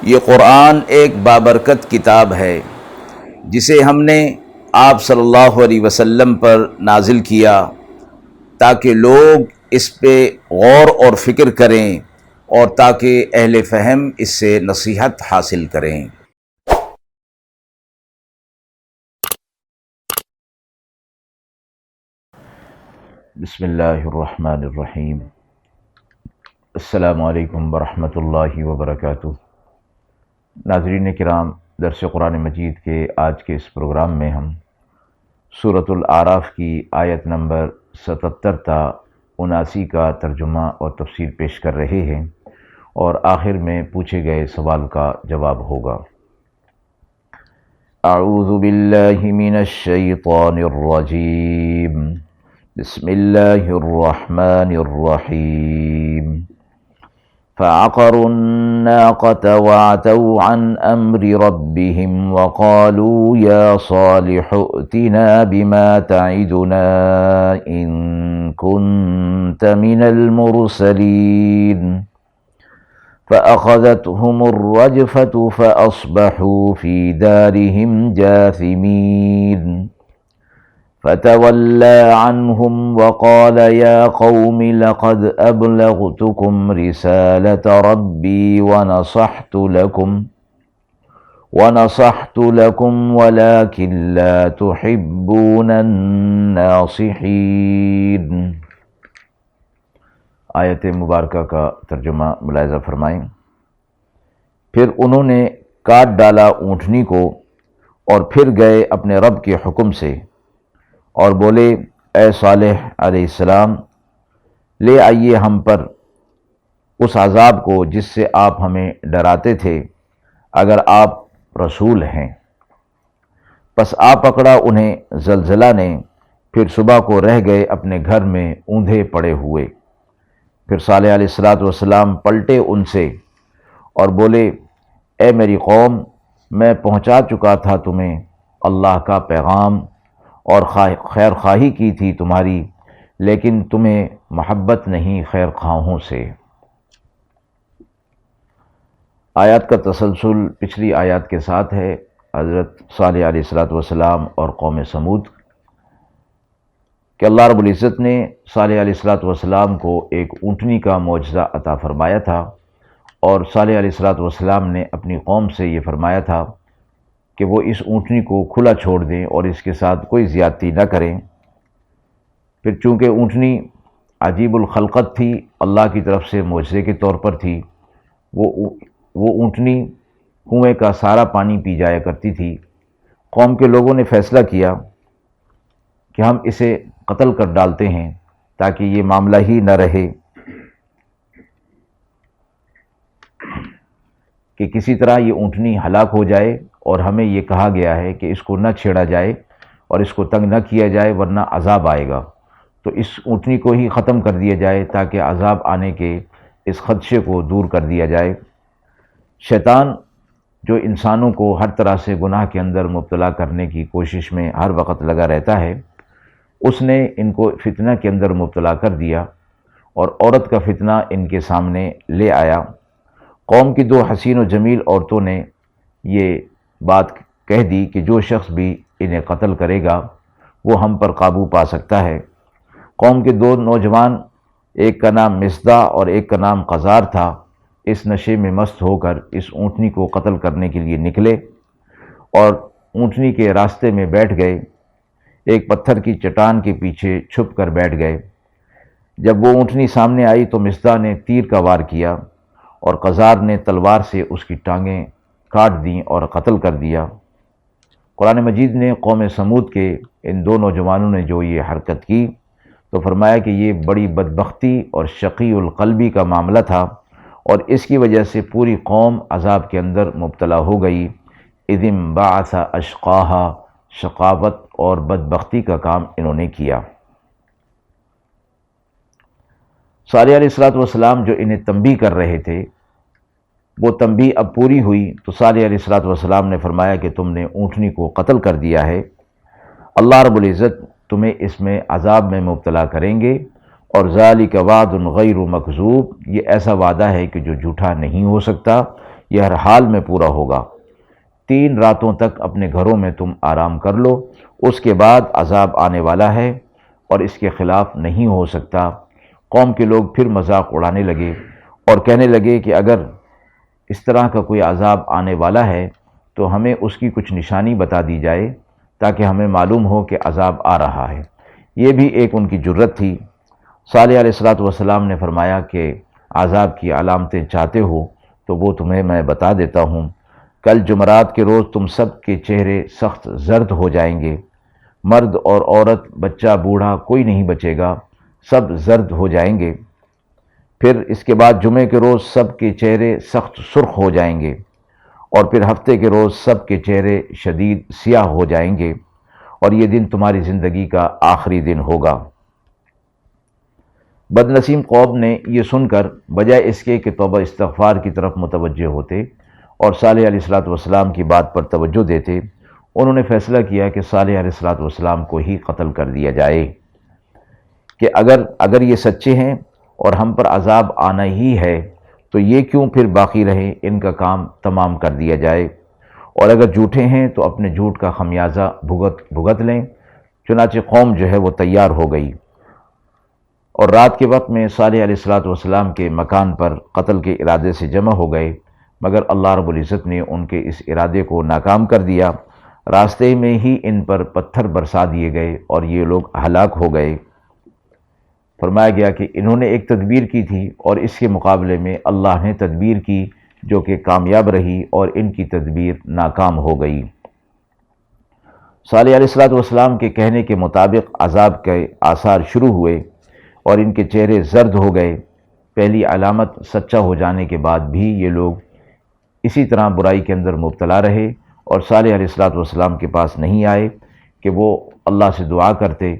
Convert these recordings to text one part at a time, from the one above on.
یہ قرآن ایک بابرکت کتاب ہے جسے ہم نے آپ صلی اللہ علیہ وسلم پر نازل کیا تاکہ لوگ اس پہ غور اور فکر کریں اور تاکہ اہل فہم اس سے نصیحت حاصل کریں۔ بسم اللہ الرحمن الرحیم۔ السلام علیکم ورحمۃ اللہ وبرکاتہ۔ ناظرین کرام، درس قرآن مجید کے آج کے اس پروگرام میں ہم سورۃ الاعراف کی آیت نمبر 77 تا 79 کا ترجمہ اور تفسیر پیش کر رہے ہیں، اور آخر میں پوچھے گئے سوال کا جواب ہوگا۔ اعوذ باللہ من الشیطان الرجیم، بسم اللہ الرحمن الرحیم۔ فعقروا الناقة وعتوا عن أمر ربهم وقالوا يا صالح ائتنا بما تعدنا إن كنت من المرسلين فأخذتهم الرجفة فأصبحوا في دارهم جاثمين فتولى عنهم وقال يا قوم لقد أبلغتكم رسالة ربي ونصحت لكم ولكن لا تحبون الناصحين۔ آیت مبارکہ کا ترجمہ ملاحظہ فرمائیں۔ پھر انہوں نے کاٹ ڈالا اونٹنی کو اور پھر گئے اپنے رب کے حکم سے اور بولے، اے صالح علیہ السلام، لے آئیے ہم پر اس عذاب کو جس سے آپ ہمیں ڈراتے تھے اگر آپ رسول ہیں۔ پس آ پکڑا انہیں زلزلہ نے، پھر صبح کو رہ گئے اپنے گھر میں اوندھے پڑے ہوئے۔ پھر صالح علیہ السلام پلٹے ان سے اور بولے، اے میری قوم، میں پہنچا چکا تھا تمہیں اللہ کا پیغام اور خیر خواہی کی تھی تمہاری، لیکن تمہیں محبت نہیں خیر خواہوں سے۔ آیات کا تسلسل پچھلی آیات کے ساتھ ہے۔ حضرت صالح علیہ السلام اور قوم سمود کہ اللہ رب العزت نے صالح علیہ السلام کو ایک اونٹنی کا معجزہ عطا فرمایا تھا، اور صالح علیہ السلام نے اپنی قوم سے یہ فرمایا تھا کہ وہ اس اونٹنی کو کھلا چھوڑ دیں اور اس کے ساتھ کوئی زیادتی نہ کریں۔ پھر چونکہ اونٹنی عجیب الخلقت تھی، اللہ کی طرف سے معجزے کے طور پر تھی، وہ اونٹنی کنویں کا سارا پانی پی جایا کرتی تھی۔ قوم کے لوگوں نے فیصلہ کیا کہ ہم اسے قتل کر ڈالتے ہیں تاکہ یہ معاملہ ہی نہ رہے کہ کسی طرح یہ اونٹنی ہلاک ہو جائے، اور ہمیں یہ کہا گیا ہے کہ اس کو نہ چھیڑا جائے اور اس کو تنگ نہ کیا جائے ورنہ عذاب آئے گا، تو اس اونٹنی کو ہی ختم کر دیا جائے تاکہ عذاب آنے کے اس خدشے کو دور کر دیا جائے۔ شیطان جو انسانوں کو ہر طرح سے گناہ کے اندر مبتلا کرنے کی کوشش میں ہر وقت لگا رہتا ہے، اس نے ان کو فتنہ کے اندر مبتلا کر دیا اور عورت کا فتنہ ان کے سامنے لے آیا۔ قوم کی دو حسین و جمیل عورتوں نے یہ بات کہہ دی کہ جو شخص بھی انہیں قتل کرے گا وہ ہم پر قابو پا سکتا ہے۔ قوم کے دو نوجوان، ایک کا نام مصدع اور ایک کا نام قزار تھا، اس نشے میں مست ہو کر اس اونٹنی کو قتل کرنے کے لیے نکلے اور اونٹنی کے راستے میں بیٹھ گئے، ایک پتھر کی چٹان کے پیچھے چھپ کر بیٹھ گئے۔ جب وہ اونٹنی سامنے آئی تو مصدع نے تیر کا وار کیا اور قزار نے تلوار سے اس کی ٹانگیں کاٹ دیں اور قتل کر دیا۔ قرآن مجید نے قوم سمود کے ان دو نوجوانوں نے جو یہ حرکت کی تو فرمایا کہ یہ بڑی بدبختی اور شقی القلبی کا معاملہ تھا، اور اس کی وجہ سے پوری قوم عذاب کے اندر مبتلا ہو گئی۔ اذ انبعث اشقاہا، شقاوت اور بدبختی کا کام انہوں نے کیا۔ صالح علیہ السلام جو انہیں تنبیہ کر رہے تھے، وہ تنبیہ اب پوری ہوئی تو صالح علیہ السلام نے فرمایا کہ تم نے اونٹنی کو قتل کر دیا ہے، اللہ رب العزت تمہیں اس میں عذاب میں مبتلا کریں گے، اور ذالک وعد غیر مکذوب، یہ ایسا وعدہ ہے کہ جو جھوٹا نہیں ہو سکتا، یہ ہر حال میں پورا ہوگا۔ 3 راتوں تک اپنے گھروں میں تم آرام کر لو، اس کے بعد عذاب آنے والا ہے اور اس کے خلاف نہیں ہو سکتا۔ قوم کے لوگ پھر مذاق اڑانے لگے اور کہنے لگے کہ اگر اس طرح کا کوئی عذاب آنے والا ہے تو ہمیں اس کی کچھ نشانی بتا دی جائے تاکہ ہمیں معلوم ہو کہ عذاب آ رہا ہے۔ یہ بھی ایک ان کی جرت تھی۔ صالح علیہ السلام نے فرمایا کہ عذاب کی علامتیں چاہتے ہو تو وہ تمہیں میں بتا دیتا ہوں۔ کل جمعرات کے روز تم سب کے چہرے سخت زرد ہو جائیں گے، مرد اور عورت، بچہ، بوڑھا، کوئی نہیں بچے گا، سب زرد ہو جائیں گے۔ پھر اس کے بعد جمعے کے روز سب کے چہرے سخت سرخ ہو جائیں گے، اور پھر ہفتے کے روز سب کے چہرے شدید سیاہ ہو جائیں گے، اور یہ دن تمہاری زندگی کا آخری دن ہوگا۔ بدنصیب قوم نے یہ سن کر بجائے اس کے کہ توبہ استغفار کی طرف متوجہ ہوتے اور صالح علیہ السلام کی بات پر توجہ دیتے، انہوں نے فیصلہ کیا کہ صالح علیہ السلام کو ہی قتل کر دیا جائے، کہ اگر یہ سچے ہیں اور ہم پر عذاب آنا ہی ہے تو یہ کیوں پھر باقی رہے، ان کا کام تمام کر دیا جائے، اور اگر جھوٹے ہیں تو اپنے جھوٹ کا خمیازہ بھگت لیں۔ چنانچہ قوم جو ہے وہ تیار ہو گئی، اور رات کے وقت میں صالح علیہ السلام کے مکان پر قتل کے ارادے سے جمع ہو گئے، مگر اللہ رب العزت نے ان کے اس ارادے کو ناکام کر دیا۔ راستے میں ہی ان پر پتھر برسا دیے گئے اور یہ لوگ ہلاک ہو گئے۔ فرمایا گیا کہ انہوں نے ایک تدبیر کی تھی اور اس کے مقابلے میں اللہ نے تدبیر کی جو کہ کامیاب رہی، اور ان کی تدبیر ناکام ہو گئی۔ صالح علیہ السلام کے کہنے کے مطابق عذاب کے آثار شروع ہوئے اور ان کے چہرے زرد ہو گئے۔ پہلی علامت سچا ہو جانے کے بعد بھی یہ لوگ اسی طرح برائی کے اندر مبتلا رہے اور صالح علیہ السلام کے پاس نہیں آئے کہ وہ اللہ سے دعا کرتے،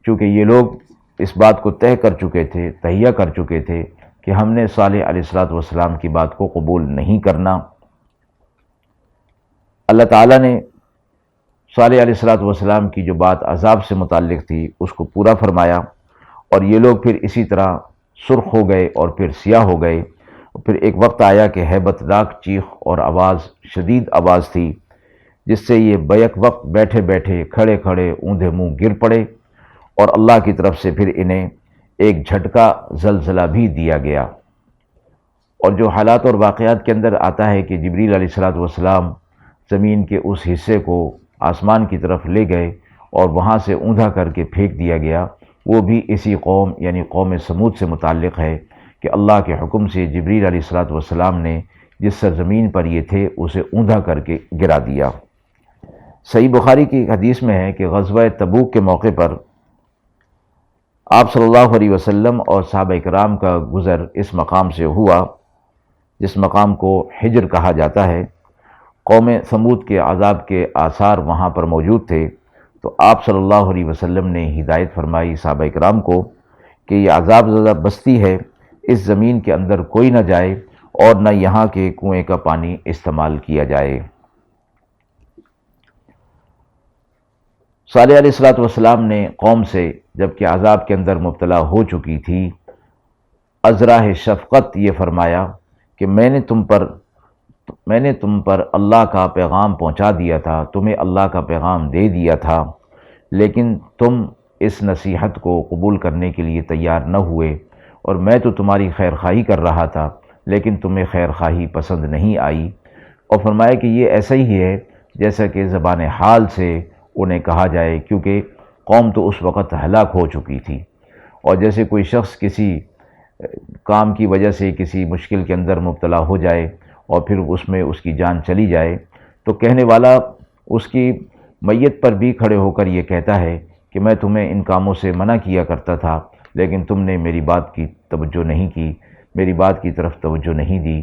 چونکہ یہ لوگ اس بات کو طے کر چکے تھے، تہیہ کر چکے تھے کہ ہم نے صالح علیہ السلام کی بات کو قبول نہیں کرنا۔ اللہ تعالیٰ نے صالح علیہ السلام کی جو بات عذاب سے متعلق تھی اس کو پورا فرمایا، اور یہ لوگ پھر اسی طرح سرخ ہو گئے اور پھر سیاہ ہو گئے۔ پھر ایک وقت آیا کہ ہیبت ناک چیخ اور آواز، شدید آواز تھی، جس سے یہ بیک وقت بیٹھے بیٹھے، کھڑے کھڑے، اوندھے منہ گر پڑے، اور اللہ کی طرف سے پھر انہیں ایک جھٹکا زلزلہ بھی دیا گیا۔ اور جو حالات اور واقعات کے اندر آتا ہے کہ جبریل علیہ السلام زمین کے اس حصے کو آسمان کی طرف لے گئے اور وہاں سے اوندھا کر کے پھینک دیا گیا، وہ بھی اسی قوم یعنی قوم سمود سے متعلق ہے کہ اللہ کے حکم سے جبریل علیہ السلام نے جس سرزمین پر یہ تھے اسے اوندھا کر کے گرا دیا۔ صحیح بخاری کی حدیث میں ہے کہ غزوہ تبوک کے موقع پر آپ صلی اللہ علیہ وسلم اور صحابہ کرام کا گزر اس مقام سے ہوا جس مقام کو حجر کہا جاتا ہے۔ قوم ثمود کے عذاب کے آثار وہاں پر موجود تھے، تو آپ صلی اللہ علیہ وسلم نے ہدایت فرمائی صحابہ کرام کو کہ یہ عذاب زدہ بستی ہے، اس زمین کے اندر کوئی نہ جائے اور نہ یہاں کے کنویں کا پانی استعمال کیا جائے۔ صالح علیہ السلام نے قوم سے جب کہ عذاب کے اندر مبتلا ہو چکی تھی، ازراہ شفقت یہ فرمایا کہ میں نے تم پر اللہ کا پیغام پہنچا دیا تھا، تمہیں اللہ کا پیغام دے دیا تھا، لیکن تم اس نصیحت کو قبول کرنے کے لیے تیار نہ ہوئے، اور میں تو تمہاری خیر خواہی کر رہا تھا لیکن تمہیں خیر خواہی پسند نہیں آئی۔ اور فرمایا کہ یہ ایسا ہی ہے جیسا کہ زبان حال سے انہیں کہا جائے، کیونکہ قوم تو اس وقت ہلاک ہو چکی تھی، اور جیسے کوئی شخص کسی کام کی وجہ سے کسی مشکل کے اندر مبتلا ہو جائے اور پھر اس میں اس کی جان چلی جائے، تو کہنے والا اس کی میت پر بھی کھڑے ہو کر یہ کہتا ہے کہ میں تمہیں ان کاموں سے منع کیا کرتا تھا لیکن تم نے میری بات کی توجہ نہیں کی، میری بات کی طرف توجہ نہیں دی۔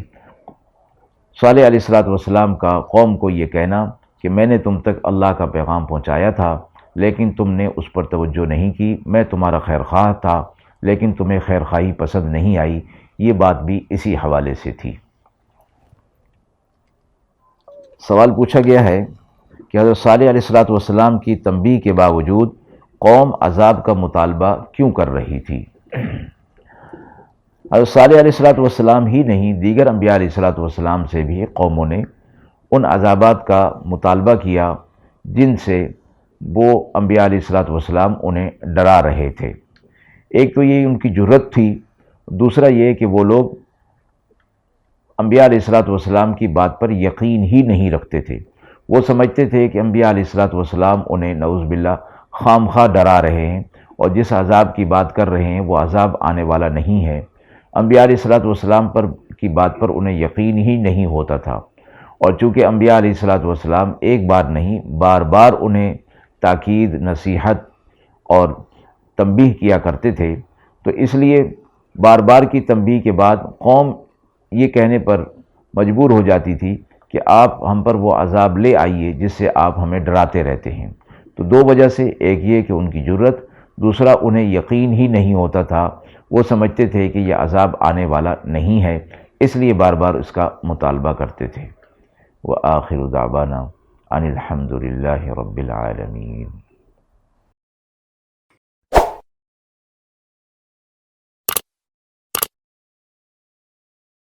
صالح علیہ السلام کا قوم کو یہ کہنا کہ میں نے تم تک اللہ کا پیغام پہنچایا تھا لیکن تم نے اس پر توجہ نہیں کی، میں تمہارا خیر خواہ تھا لیکن تمہیں خیر خواہی پسند نہیں آئی، یہ بات بھی اسی حوالے سے تھی۔ سوال پوچھا گیا ہے کہ حضرت صالح علیہ السلام کی تنبیہ کے باوجود قوم عذاب کا مطالبہ کیوں کر رہی تھی؟ حضرت صالح علیہ الصلوۃ والسلام ہی نہیں، دیگر انبیاء علیہ الصلوۃ والسلام سے بھی قوموں نے ان عذابات کا مطالبہ کیا جن سے وہ انبیاء علیہ الصلوۃ والسلام انہیں ڈرا رہے تھے۔ ایک تو یہ ان کی جرت تھی، دوسرا یہ کہ وہ لوگ انبیاء علیہ الصلوۃ والسلام کی بات پر یقین ہی نہیں رکھتے تھے۔ وہ سمجھتے تھے کہ انبیاء علیہ الصلوۃ والسلام انہیں نعوذ باللہ خام خواہ ڈرا رہے ہیں، اور جس عذاب کی بات کر رہے ہیں وہ عذاب آنے والا نہیں ہے۔ انبیاء علیہ الصلوۃ والسلام کی بات پر انہیں یقین ہی نہیں ہوتا تھا، اور چونکہ انبیاء علیہ الصلوۃ والسلام ایک بار نہیں بار بار انہیں تاکید، نصیحت اور تنبیہ کیا کرتے تھے، تو اس لیے بار بار کی تنبیہ کے بعد قوم یہ کہنے پر مجبور ہو جاتی تھی کہ آپ ہم پر وہ عذاب لے آئیے جس سے آپ ہمیں ڈراتے رہتے ہیں۔ تو دو وجہ سے، ایک یہ کہ ان کی جرت، دوسرا انہیں یقین ہی نہیں ہوتا تھا، وہ سمجھتے تھے کہ یہ عذاب آنے والا نہیں ہے، اس لیے بار بار اس کا مطالبہ کرتے تھے۔ وآخر دعوانا ان الحمد للہ رب العالمین۔